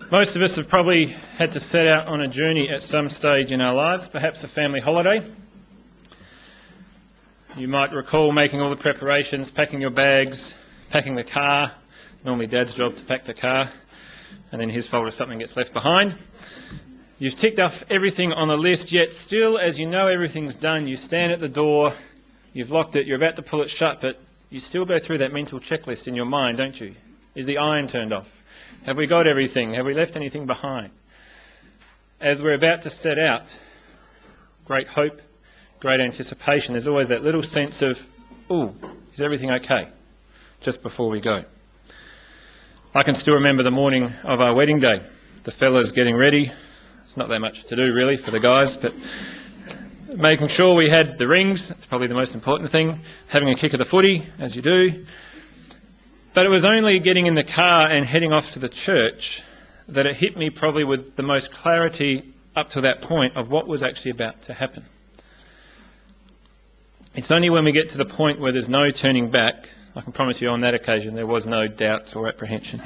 Most of us have probably had to set out on a journey at some stage in our lives, perhaps a family holiday. You might recall making all the preparations, packing your bags, packing the car. Normally Dad's job to pack the car, and then his fault if something gets left behind. You've ticked off everything on the list, yet still, as you know everything's done, you stand at the door, you've locked it, you're about to pull it shut, but you still go through that mental checklist in your mind, don't you? Is the iron turned off? Have we got everything? Have we left anything behind? As we're about to set out, great hope, great anticipation, there's always that little sense of, ooh, is everything okay? Just before we go. I can still remember the morning of our wedding day. The fellas getting ready. It's not that much to do really for the guys, but making sure we had the rings, that's probably the most important thing. Having a kick of the footy, as you do. But it was only getting in the car and heading off to the church that it hit me probably with the most clarity up to that point of what was actually about to happen. It's only when we get to the point where there's no turning back, I can promise you on that occasion there was no doubt or apprehension.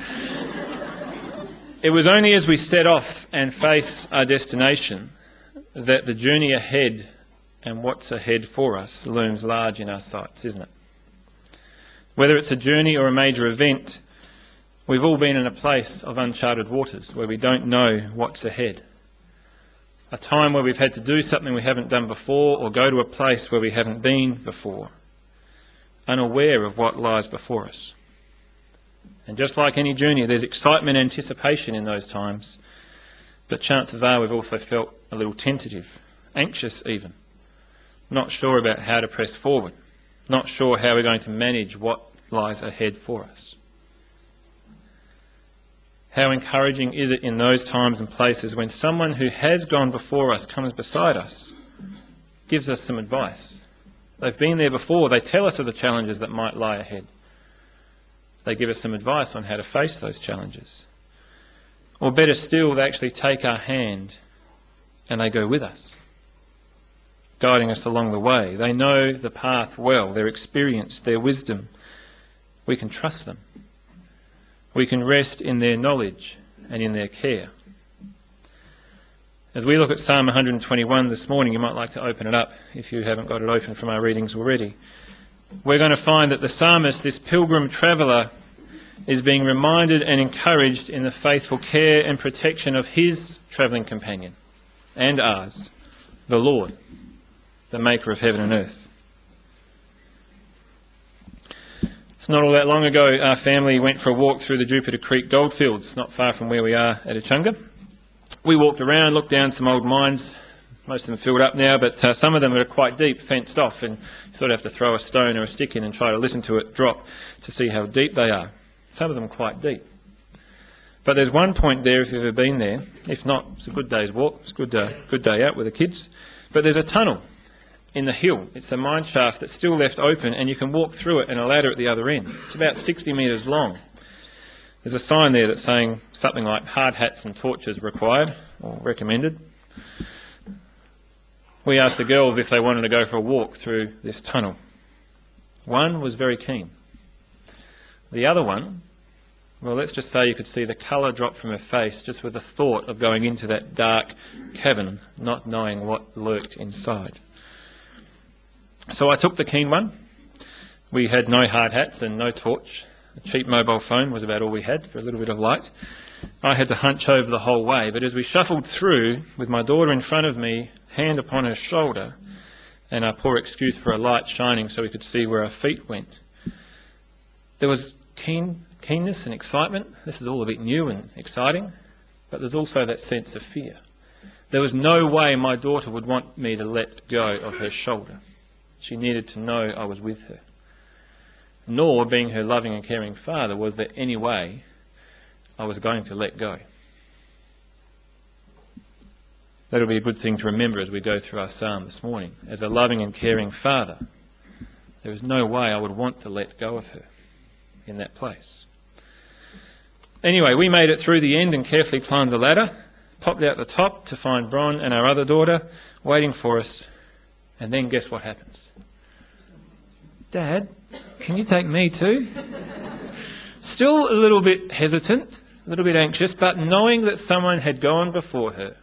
It was only as we set off and face our destination that the journey ahead and what's ahead for us looms large in our sights, isn't it? Whether it's a journey or a major event, we've all been in a place of uncharted waters where we don't know what's ahead. A time where we've had to do something we haven't done before or go to a place where we haven't been before, unaware of what lies before us. And just like any journey, there's excitement and anticipation in those times, but chances are we've also felt a little tentative, anxious even, not sure about how to press forward, not sure how we're going to manage what lies ahead for us. How encouraging is it in those times and places when someone who has gone before us comes beside us, gives us some advice. They've been there before, they tell us of the challenges that might lie ahead. They give us some advice on how to face those challenges. Or better still, they actually take our hand and they go with us, guiding us along the way. They know the path well, their experience, their wisdom. We can trust them. We can rest in their knowledge and in their care. As we look at Psalm 121 this morning, you might like to open it up if you haven't got it open from our readings already. We're going to find that the psalmist, this pilgrim traveller, is being reminded and encouraged in the faithful care and protection of his travelling companion and ours, the Lord, the maker of heaven and earth. It's not all that long ago our family went for a walk through the Jupiter Creek goldfields, not far from where we are at Echunga. We walked around, looked down some old mines. Most of them filled up now, but some of them are quite deep, fenced off, and you sort of have to throw a stone or a stick in and try to listen to it drop to see how deep they are. Some of them quite deep. But there's one point there, if you've ever been there. If not, it's a good day's walk. It's a good day out with the kids. But there's a tunnel in the hill. It's a mine shaft that's still left open, and you can walk through it and a ladder at the other end. It's about 60 metres long. There's a sign there that's saying something like hard hats and torches required or recommended. We asked the girls if they wanted to go for a walk through this tunnel. One was very keen. The other one, well, let's just say you could see the colour drop from her face just with the thought of going into that dark cavern, not knowing what lurked inside. So I took the keen one. We had no hard hats and no torch. A cheap mobile phone was about all we had for a little bit of light. I had to hunch over the whole way, but as we shuffled through, with my daughter in front of me, hand upon her shoulder, and our poor excuse for a light shining so we could see where our feet went, there was keenness and excitement. This is all a bit new and exciting, but there's also that sense of fear. There was no way my daughter would want me to let go of her shoulder. She needed to know I was with her. Nor, being her loving and caring father, was there any way I was going to let go. That'll be a good thing to remember as we go through our psalm this morning. As a loving and caring father, there was no way I would want to let go of her in that place. Anyway, we made it through the end and carefully climbed the ladder, popped out the top to find Bron and our other daughter waiting for us, and then guess what happens? Dad, can you take me too? Still a little bit hesitant, a little bit anxious, but knowing that someone had gone before her,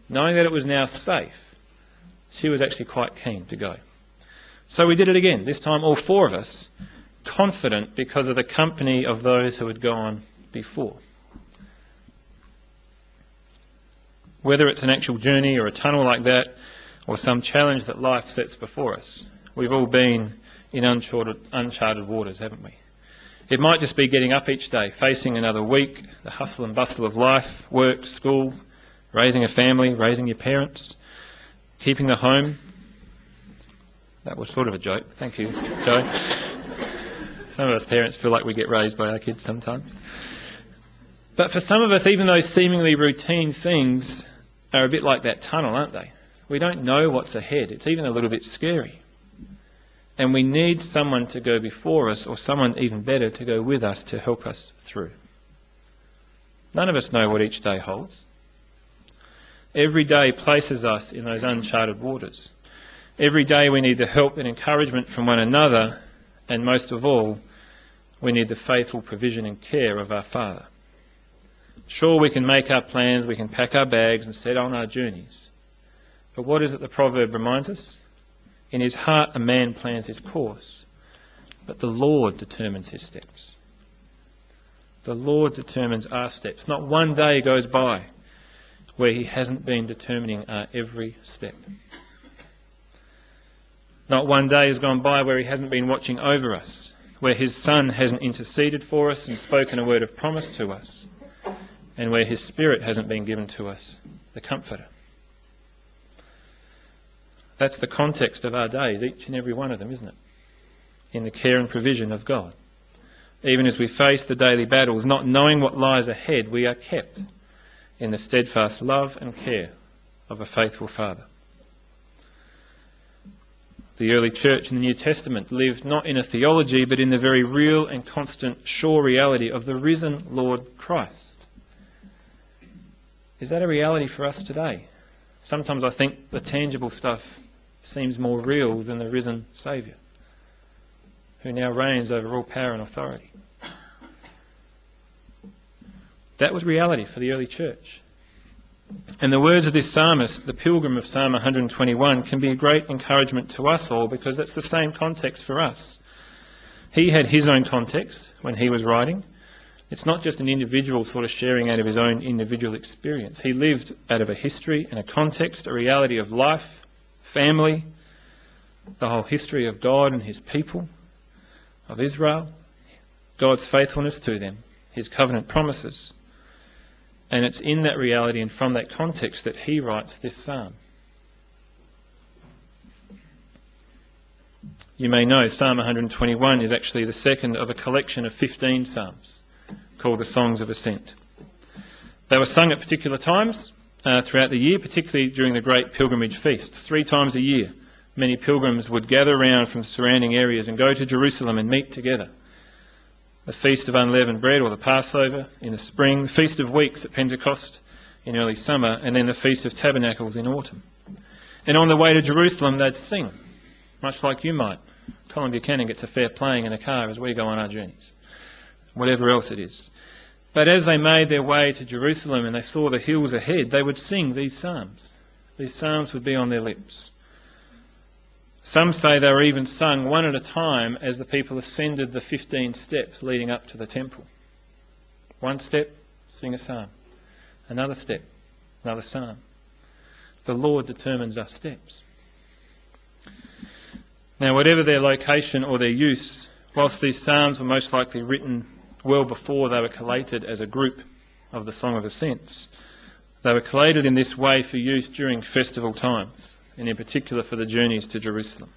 knowing that it was now safe, she was actually quite keen to go. So we did it again, this time all four of us, confident because of the company of those who had gone before. Whether it's an actual journey or a tunnel like that, or some challenge that life sets before us, we've all been in uncharted waters, haven't we? It might just be getting up each day, facing another week, the hustle and bustle of life, work, school, raising a family, raising your parents, keeping the home. That was sort of a joke. Thank you, Joe. Some of us parents feel like we get raised by our kids sometimes. But for some of us, even those seemingly routine things are a bit like that tunnel, aren't they? We don't know what's ahead. It's even a little bit scary. And we need someone to go before us, or someone even better to go with us to help us through. None of us know what each day holds. Every day places us in those uncharted waters. Every day we need the help and encouragement from one another, and most of all, we need the faithful provision and care of our Father. Sure, we can make our plans, we can pack our bags and set on our journeys. But what is it the proverb reminds us? In his heart a man plans his course, but the Lord determines his steps. The Lord determines our steps. Not one day goes by where he hasn't been determining our every step. Not one day has gone by where he hasn't been watching over us, where his Son hasn't interceded for us and spoken a word of promise to us, and where his Spirit hasn't been given to us, the Comforter. That's the context of our days, each and every one of them, isn't it? In the care and provision of God. Even as we face the daily battles, not knowing what lies ahead, we are kept in the steadfast love and care of a faithful Father. The early church in the New Testament lived not in a theology, but in the very real and constant, sure reality of the risen Lord Christ. Is that a reality for us today? Sometimes I think the tangible stuff seems more real than the risen Saviour, who now reigns over all power and authority. That was reality for the early church. And the words of this psalmist, the pilgrim of Psalm 121, can be a great encouragement to us all, because that's the same context for us. He had his own context when he was writing. It's not just an individual sort of sharing out of his own individual experience. He lived out of a history and a context, a reality of life, family, the whole history of God and his people, of Israel, God's faithfulness to them, his covenant promises. And it's in that reality and from that context that he writes this psalm. You may know Psalm 121 is actually the second of a collection of 15 psalms called the Songs of Ascent. They were sung at particular times throughout the year, particularly during the great pilgrimage feasts. 3 times a year, many pilgrims would gather around from surrounding areas and go to Jerusalem and meet together. The Feast of Unleavened Bread, or the Passover, in the spring, the Feast of Weeks at Pentecost in early summer, and then the Feast of Tabernacles in autumn. And on the way to Jerusalem, they'd sing, much like you might. Colin Buchanan gets a fair playing in the car as we go on our journeys, whatever else it is. But as they made their way to Jerusalem and they saw the hills ahead, they would sing these psalms. These psalms would be on their lips. Some say they were even sung one at a time as the people ascended the 15 steps leading up to the temple. One step, sing a psalm. Another step, another psalm. The Lord determines our steps. Now, whatever their location or their use, whilst these psalms were most likely written well before they were collated as a group of the Song of Ascents, they were collated in this way for use during festival times, and in particular for the journeys to Jerusalem.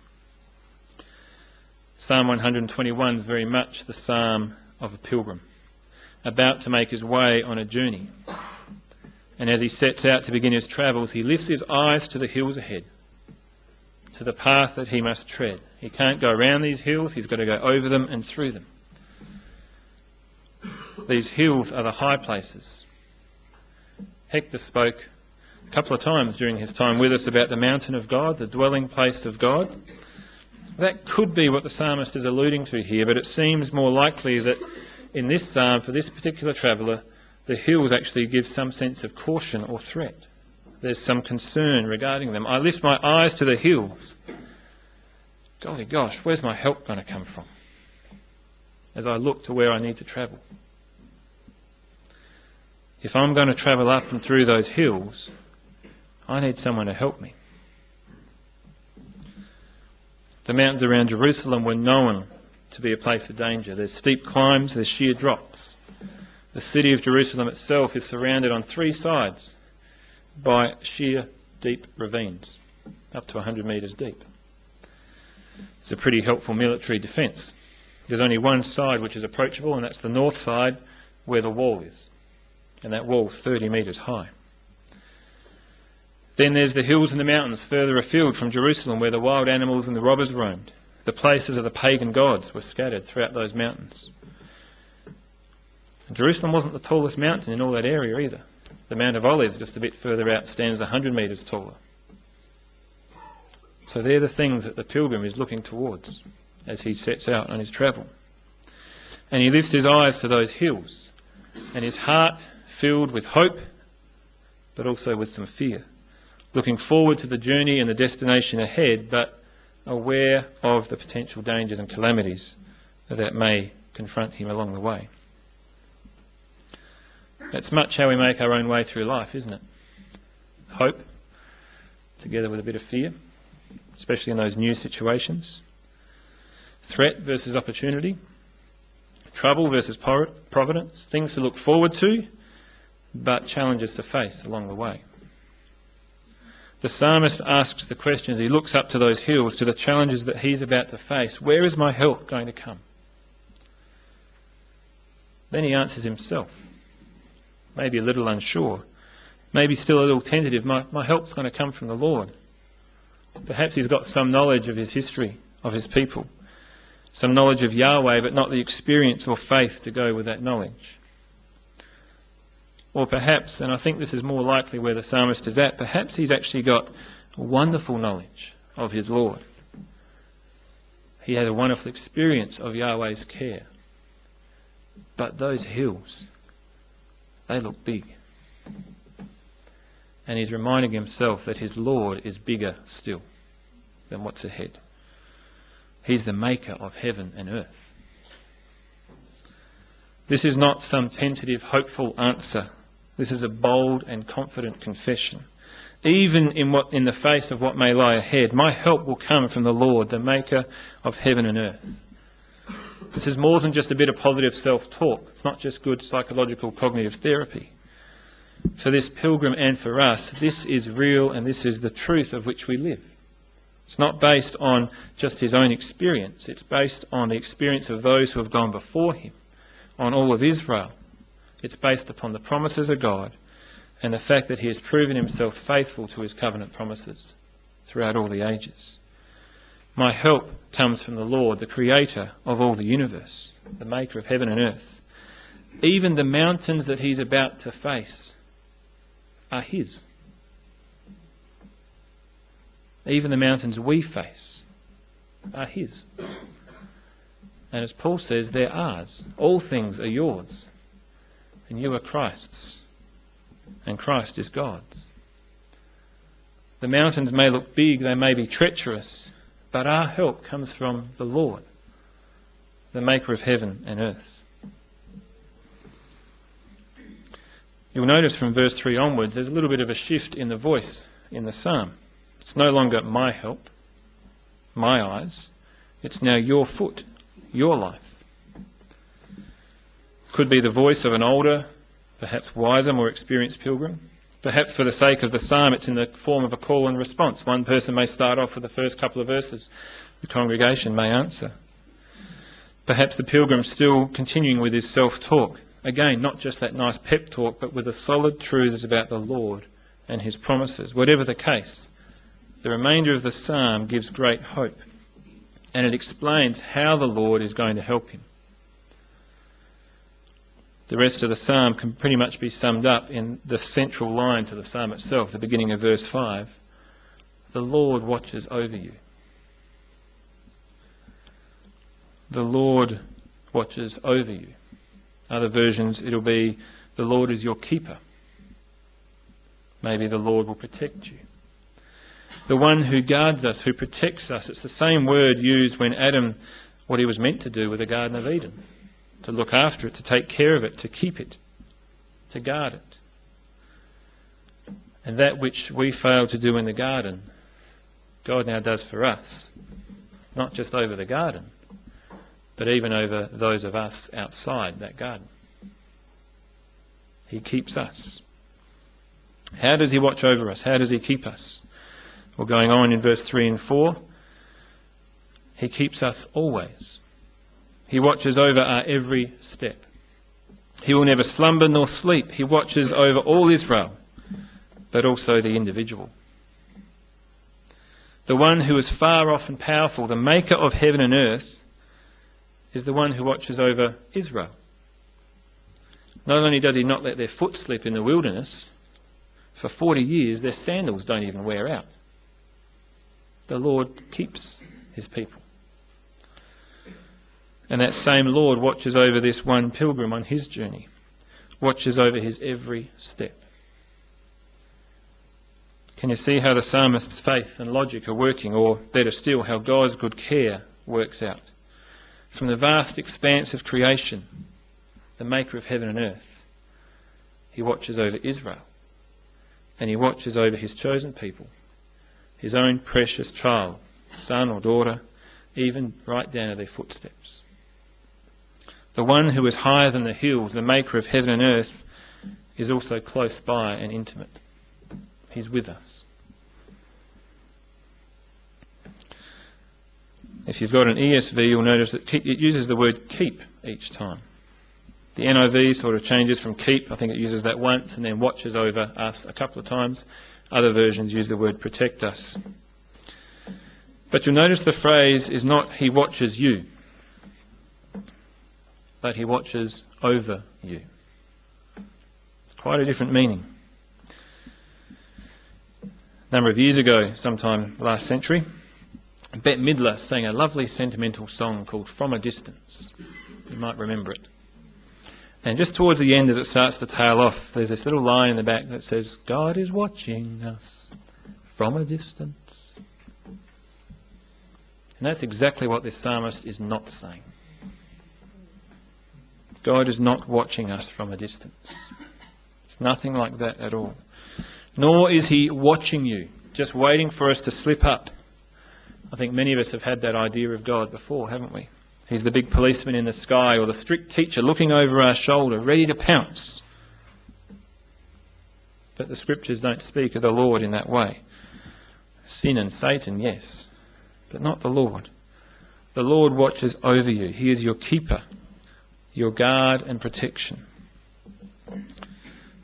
Psalm 121 is very much the psalm of a pilgrim, about to make his way on a journey. And as he sets out to begin his travels, he lifts his eyes to the hills ahead, to the path that he must tread. He can't go around these hills, he's got to go over them and through them. These hills are the high places. Hector spoke a couple of times during his time with us about the mountain of God, the dwelling place of God. That could be what the psalmist is alluding to here, but it seems more likely that in this psalm, for this particular traveller, the hills actually give some sense of caution or threat. There's some concern regarding them. I lift my eyes to the hills. Golly gosh, where's my help going to come from as I look to where I need to travel? If I'm going to travel up and through those hills, I need someone to help me. The mountains around Jerusalem were known to be a place of danger. There's steep climbs, there's sheer drops. The city of Jerusalem itself is surrounded on three sides by sheer deep ravines, up to 100 metres deep. It's a pretty helpful military defence. There's only one side which is approachable, and that's the north side where the wall is. And that wall's 30 metres high. Then there's the hills and the mountains further afield from Jerusalem where the wild animals and the robbers roamed. The places of the pagan gods were scattered throughout those mountains. And Jerusalem wasn't the tallest mountain in all that area either. The Mount of Olives, just a bit further out, stands 100 metres taller. So they're the things that the pilgrim is looking towards as he sets out on his travel. And he lifts his eyes to those hills, and his heart filled with hope, but also with some fear, looking forward to the journey and the destination ahead, but aware of the potential dangers and calamities that may confront him along the way. That's much how we make our own way through life, isn't it? Hope, together with a bit of fear, especially in those new situations. Threat versus opportunity. Trouble versus providence. Things to look forward to, but challenges to face along the way. The psalmist asks the question as he looks up to those hills, to the challenges that he's about to face. Where is my help going to come? Then he answers himself. Maybe a little unsure. Maybe still a little tentative. My help's going to come from the Lord. Perhaps he's got some knowledge of his history, of his people. Some knowledge of Yahweh, but not the experience or faith to go with that knowledge. Or perhaps, and I think this is more likely where the psalmist is at, perhaps he's actually got a wonderful knowledge of his Lord. He has a wonderful experience of Yahweh's care. But those hills, they look big. And he's reminding himself that his Lord is bigger still than what's ahead. He's the maker of heaven and earth. This is not some tentative, hopeful answer. This is a bold and confident confession. Even in the face of what may lie ahead, my help will come from the Lord, the maker of heaven and earth. This is more than just a bit of positive self-talk. It's not just good psychological cognitive therapy. For this pilgrim and for us, this is real and this is the truth of which we live. It's not based on just his own experience. It's based on the experience of those who have gone before him, on all of Israel. It's based upon the promises of God and the fact that he has proven himself faithful to his covenant promises throughout all the ages. My help comes from the Lord, the creator of all the universe, the maker of heaven and earth. Even the mountains that he's about to face are his. Even the mountains we face are his. And as Paul says, they're ours. All things are yours. And you are Christ's. And Christ is God's. The mountains may look big, they may be treacherous, but our help comes from the Lord, the maker of heaven and earth. You'll notice from verse 3 onwards, there's a little bit of a shift in the voice in the psalm. It's no longer my help, my eyes. It's now your foot, your life. Could be the voice of an older, perhaps wiser, more experienced pilgrim. Perhaps for the sake of the psalm, it's in the form of a call and response. One person may start off with the first couple of verses. The congregation may answer. Perhaps the pilgrim's still continuing with his self-talk. Again, not just that nice pep talk, but with the solid truths about the Lord and his promises. Whatever the case, the remainder of the psalm gives great hope. And it explains how the Lord is going to help him. The rest of the psalm can pretty much be summed up in the central line to the psalm itself, the beginning of verse 5. The Lord watches over you. The Lord watches over you. Other versions, it'll be, The Lord is your keeper. Maybe the Lord will protect you. The one who guards us, who protects us. It's the same word used when Adam, what he was meant to do with the Garden of Eden. To look after it, to take care of it, to keep it, to guard it. And that which we failed to do in the garden, God now does for us. Not just over the garden, but even over those of us outside that garden. He keeps us. How does he watch over us? How does he keep us? Well, going on in verse 3 and 4, he keeps us always. He watches over our every step. He will never slumber nor sleep. He watches over all Israel, but also the individual. The one who is far off and powerful, the maker of heaven and earth, is the one who watches over Israel. Not only does he not let their foot slip in the wilderness, for 40 years their sandals don't even wear out. The Lord keeps his people. And that same Lord watches over this one pilgrim on his journey, watches over his every step. Can you see how the psalmist's faith and logic are working, or better still, how God's good care works out? From the vast expanse of creation, the maker of heaven and earth, he watches over Israel, and he watches over his chosen people, his own precious child, son or daughter, even right down to their footsteps. The one who is higher than the hills, the maker of heaven and earth, is also close by and intimate. He's with us. If you've got an ESV, you'll notice that it uses the word keep each time. The NIV sort of changes from keep. I think it uses that once and then watches over us a couple of times. Other versions use the word protect us. But you'll notice the phrase is not he watches you, but he watches over you. It's quite a different meaning. A number of years ago, sometime last century, Bette Midler sang a lovely sentimental song called From a Distance. You might remember it. And just towards the end, as it starts to tail off, there's this little line in the back that says, God is watching us from a distance. And that's exactly what this psalmist is not saying. God is not watching us from a distance. It's nothing like that at all. Nor is he watching you, just waiting for us to slip up. I think many of us have had that idea of God before, haven't we? He's the big policeman in the sky, or the strict teacher looking over our shoulder, ready to pounce. But the scriptures don't speak of the Lord in that way. Sin and Satan, yes, but not the Lord. The Lord watches over you. He is your keeper, your guard and protection.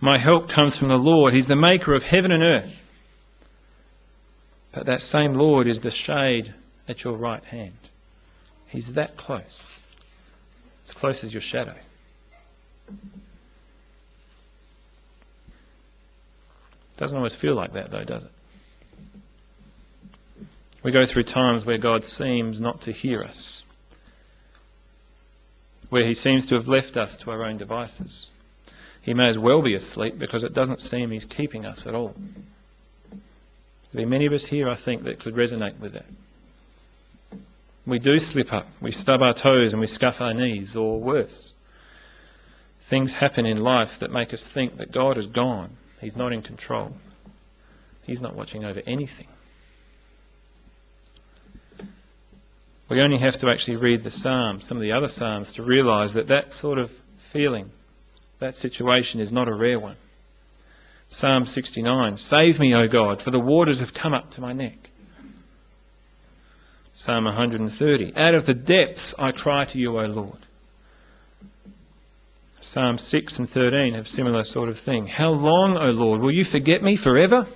My help comes from the Lord. He's the maker of heaven and earth. But that same Lord is the shade at your right hand. He's that close. As close as your shadow. Doesn't always feel like that though, does it? We go through times where God seems not to hear us. Where he seems to have left us to our own devices. He may as well be asleep because it doesn't seem he's keeping us at all. There'll be many of us here, I think, that could resonate with that. We do slip up, we stub our toes and we scuff our knees, or worse. Things happen in life that make us think that God is gone. He's not in control. He's not watching over anything. We only have to actually read the Psalms, some of the other Psalms, to realise that that sort of feeling, that situation is not a rare one. Psalm 69, save me, O God, for the waters have come up to my neck. Psalm 130, out of the depths I cry to you, O Lord. Psalm 6 and 13 have similar sort of thing. How long, O Lord, will you forget me forever?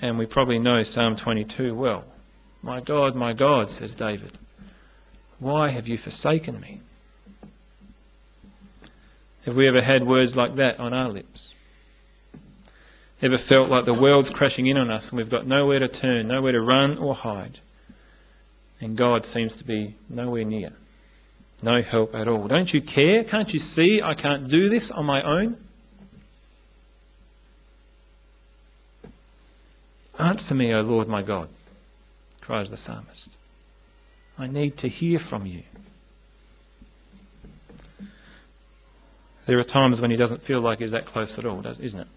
And we probably know Psalm 22 well. My God, says David, why have you forsaken me? Have we ever had words like that on our lips? Ever felt like the world's crashing in on us and we've got nowhere to turn, nowhere to run or hide? And God seems to be nowhere near. No help at all. Don't you care? Can't you see I can't do this on my own? Answer me, O Lord my God, cries the psalmist. I need to hear from you. There are times when he doesn't feel like he's that close at all, isn't it?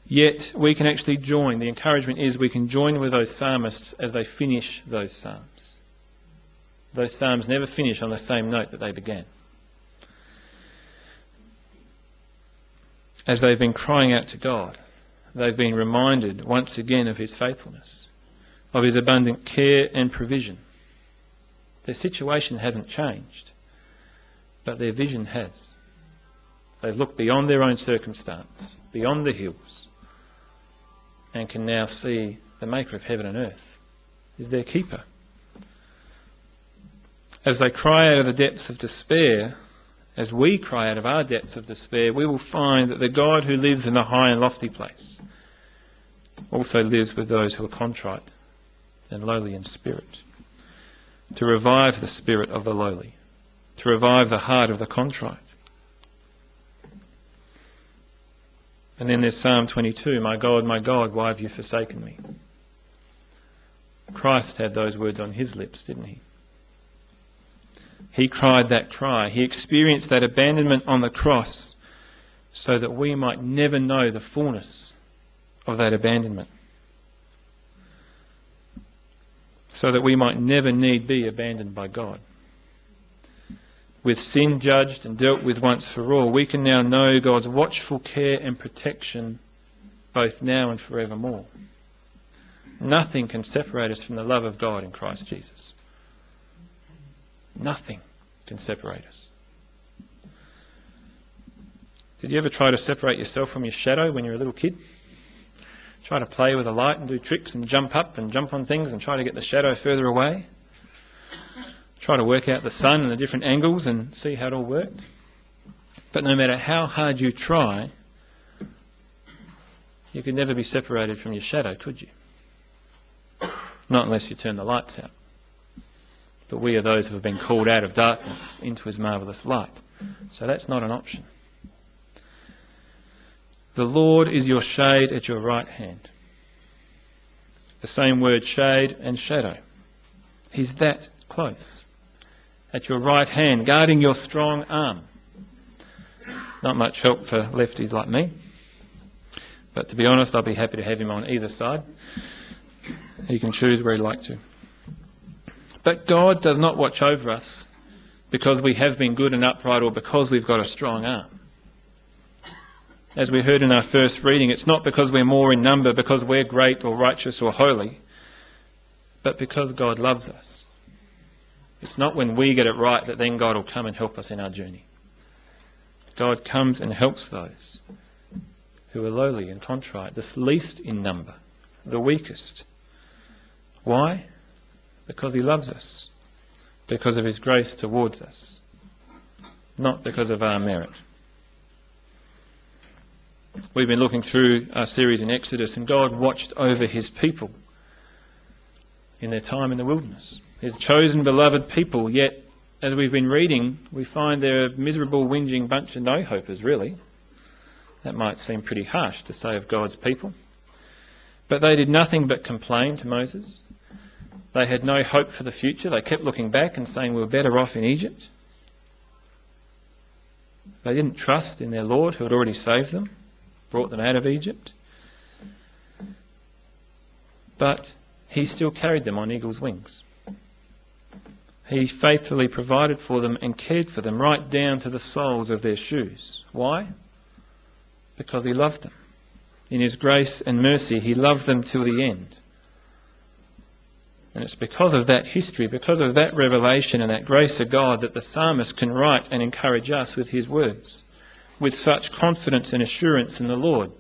Yet we can actually join. The encouragement is we can join with those psalmists as they finish those psalms. Those psalms never finish on the same note that they began. As they've been crying out to God, they've been reminded once again of his faithfulness, of his abundant care and provision. Their situation hasn't changed, but their vision has. They've looked beyond their own circumstance, beyond the hills, and can now see the maker of heaven and earth is their keeper. As they cry out of the depths of despair, as we cry out of our depths of despair, we will find that the God who lives in the high and lofty place also lives with those who are contrite and lowly in spirit, to revive the spirit of the lowly, to revive the heart of the contrite. And then there's Psalm 22, my God, why have you forsaken me? Christ had those words on his lips, didn't he? He cried that cry. He experienced that abandonment on the cross so that we might never know the fullness of that abandonment. So that we might never need be abandoned by God. With sin judged and dealt with once for all, we can now know God's watchful care and protection both now and forevermore. Nothing can separate us from the love of God in Christ Jesus. Nothing can separate us. Did you ever try to separate yourself from your shadow when you were a little kid? Try to play with a light and do tricks and jump up and jump on things and try to get the shadow further away? Try to work out the sun and the different angles and see how it all worked? But no matter how hard you try, you could never be separated from your shadow, could you? Not unless you turn the lights out. But we are those who have been called out of darkness into his marvellous light. So that's not an option. The Lord is your shade at your right hand. The same word, shade and shadow. He's that close. At your right hand, guarding your strong arm. Not much help for lefties like me. But to be honest, I'll be happy to have him on either side. He can choose where he'd like to. But God does not watch over us because we have been good and upright or because we've got a strong arm. As we heard in our first reading, it's not because we're more in number, because we're great or righteous or holy, but because God loves us. It's not when we get it right that then God will come and help us in our journey. God comes and helps those who are lowly and contrite, the least in number, the weakest. Why? Because he loves us, because of his grace towards us, not because of our merit. We've been looking through our series in Exodus, and God watched over his people in their time in the wilderness. His chosen, beloved people, yet as we've been reading, we find they're a miserable, whinging bunch of no-hopers, really. That might seem pretty harsh to say of God's people. But they did nothing but complain to Moses. They had no hope for the future. They kept looking back and saying we were better off in Egypt. They didn't trust in their Lord who had already saved them, brought them out of Egypt. But he still carried them on eagle's wings. He faithfully provided for them and cared for them right down to the soles of their shoes. Why? Because he loved them. In his grace and mercy, he loved them till the end. And it's because of that history, because of that revelation and that grace of God that the psalmist can write and encourage us with his words, with such confidence and assurance in the Lord.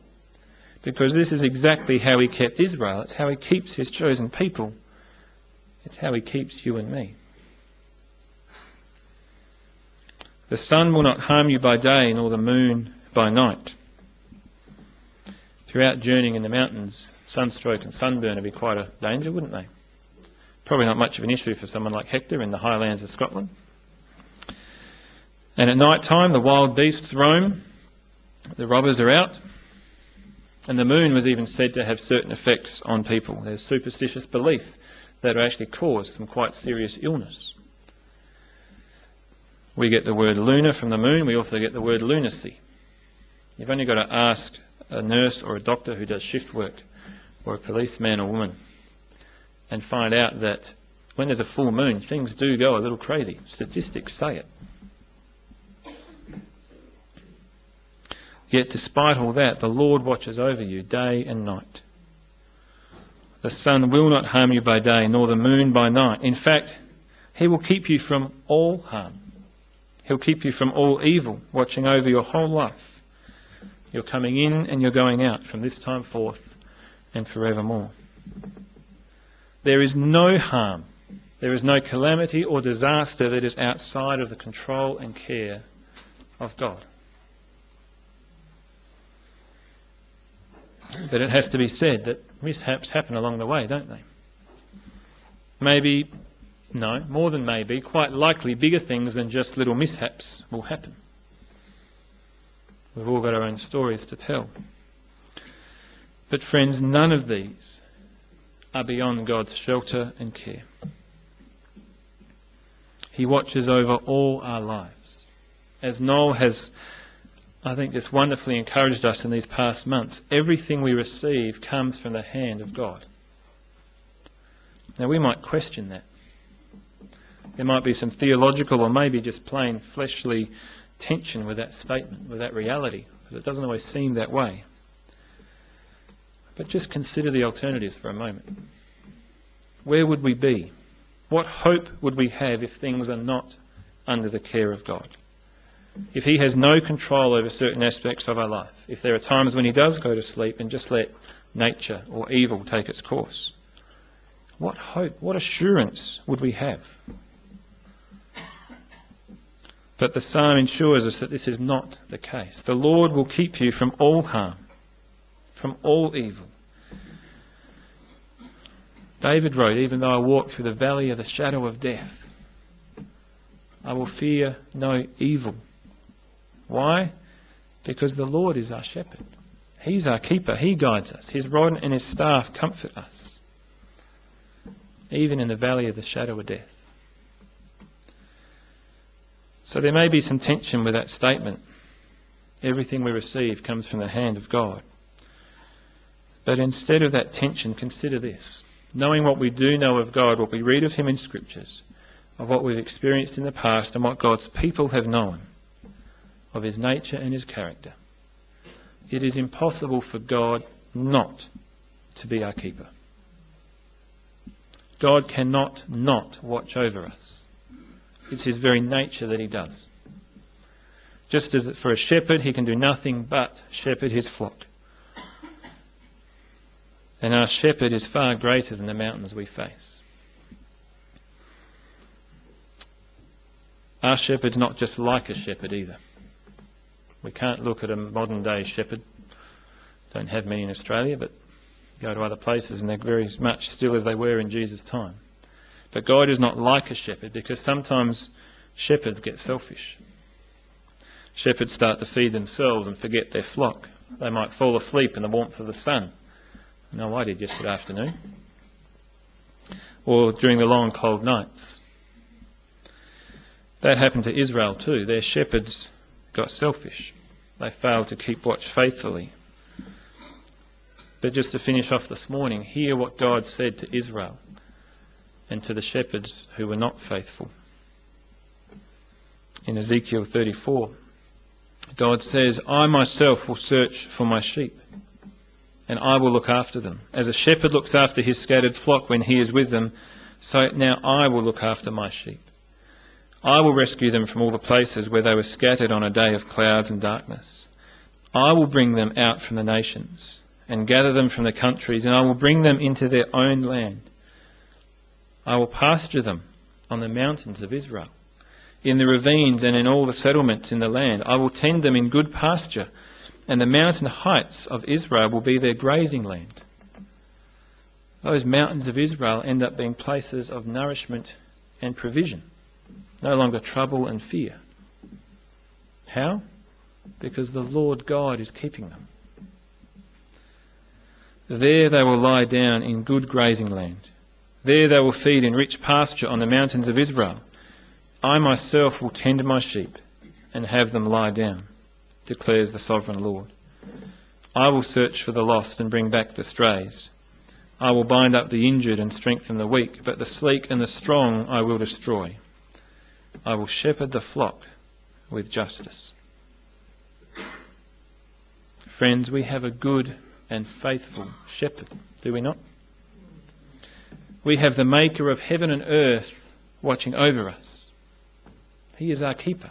Because this is exactly how he kept Israel. It's how he keeps his chosen people. It's how he keeps you and me. The sun will not harm you by day, nor the moon by night. Throughout journeying in the mountains, sunstroke and sunburn would be quite a danger, wouldn't they? Probably not much of an issue for someone like Hector in the highlands of Scotland. And at night time, the wild beasts roam, the robbers are out, and the moon was even said to have certain effects on people. There's superstitious belief that it actually caused some quite serious illness. We get the word lunar from the moon. We also get the word lunacy. You've only got to ask a nurse or a doctor who does shift work, or a policeman or woman, and find out that when there's a full moon, things do go a little crazy. Statistics say it. Yet despite all that, the Lord watches over you day and night. The sun will not harm you by day, nor the moon by night. In fact, he will keep you from all harm. He'll keep you from all evil, watching over your whole life. You're coming in and you're going out from this time forth and forevermore. There is no harm, there is no calamity or disaster that is outside of the control and care of God. But it has to be said that mishaps happen along the way, don't they? Maybe, no, more than maybe, quite likely bigger things than just little mishaps will happen. We've all got our own stories to tell. But friends, none of these are beyond God's shelter and care. He watches over all our lives. As Noel has, I think, just wonderfully encouraged us in these past months, everything we receive comes from the hand of God. Now we might question that. There might be some theological or maybe just plain fleshly tension with that statement, with that reality, because it doesn't always seem that way. But just consider the alternatives for a moment. Where would we be? What hope would we have if things are not under the care of God? If he has no control over certain aspects of our life, if there are times when he does go to sleep and just let nature or evil take its course, what hope, what assurance would we have? But the psalm ensures us that this is not the case. The Lord will keep you from all harm, from all evil. David wrote, even though I walk through the valley of the shadow of death, I will fear no evil. Why? Because the Lord is our shepherd. He's our keeper. He guides us. His rod and his staff comfort us, even in the valley of the shadow of death. So there may be some tension with that statement. Everything we receive comes from the hand of God. But instead of that tension, consider this. Knowing what we do know of God, what we read of him in Scriptures, of what we've experienced in the past and what God's people have known, of his nature and his character, it is impossible for God not to be our keeper. God cannot not watch over us. It's his very nature that he does. Just as for a shepherd, he can do nothing but shepherd his flock. And our shepherd is far greater than the mountains we face. Our shepherd's not just like a shepherd either. We can't look at a modern day shepherd. Don't have many in Australia, but go to other places and they're very much still as they were in Jesus' time. But God is not like a shepherd, because sometimes shepherds get selfish. Shepherds start to feed themselves and forget their flock. They might fall asleep in the warmth of the sun. I know I did yesterday afternoon. Or during the long cold nights. That happened to Israel too. Their shepherds got selfish. They failed to keep watch faithfully. But just to finish off this morning, hear what God said to Israel and to the shepherds who were not faithful. In Ezekiel 34, God says, I myself will search for my sheep, and I will look after them. As a shepherd looks after his scattered flock when he is with them, so now I will look after my sheep. I will rescue them from all the places where they were scattered on a day of clouds and darkness. I will bring them out from the nations and gather them from the countries, and I will bring them into their own land. I will pasture them on the mountains of Israel, in the ravines and in all the settlements in the land. I will tend them in good pasture, and the mountain heights of Israel will be their grazing land. those mountains of Israel end up being places of nourishment and provision, no longer trouble and fear. How? Because the Lord God is keeping them. There they will lie down in good grazing land. There they will feed in rich pasture on the mountains of Israel. I myself will tend my sheep and have them lie down, declares the sovereign Lord. I will search for the lost and bring back the strays. I will bind up the injured and strengthen the weak, but the sleek and the strong I will destroy. I will shepherd the flock with justice. Friends, we have a good and faithful shepherd, do we not? We have the maker of heaven and earth watching over us. He is our keeper.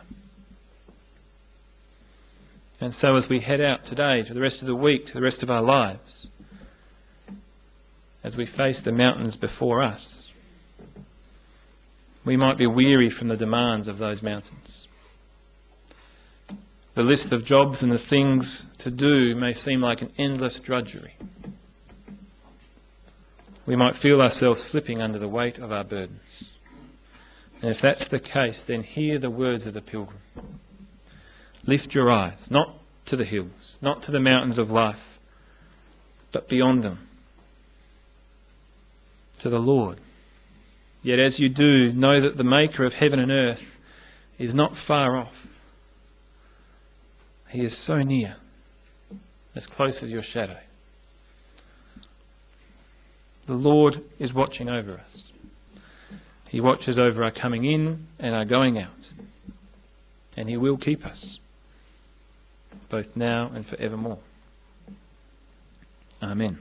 And so as we head out today, to the rest of the week, to the rest of our lives, as we face the mountains before us, we might be weary from the demands of those mountains. The list of jobs and the things to do may seem like an endless drudgery. We might feel ourselves slipping under the weight of our burdens. And if that's the case, then hear the words of the pilgrim. Lift your eyes, not to the hills, not to the mountains of life, but beyond them, to the Lord. Yet as you do, know that the maker of heaven and earth is not far off. He is so near, as close as your shadow. The Lord is watching over us. He watches over our coming in and our going out. And He will keep us, both now and forevermore. Amen.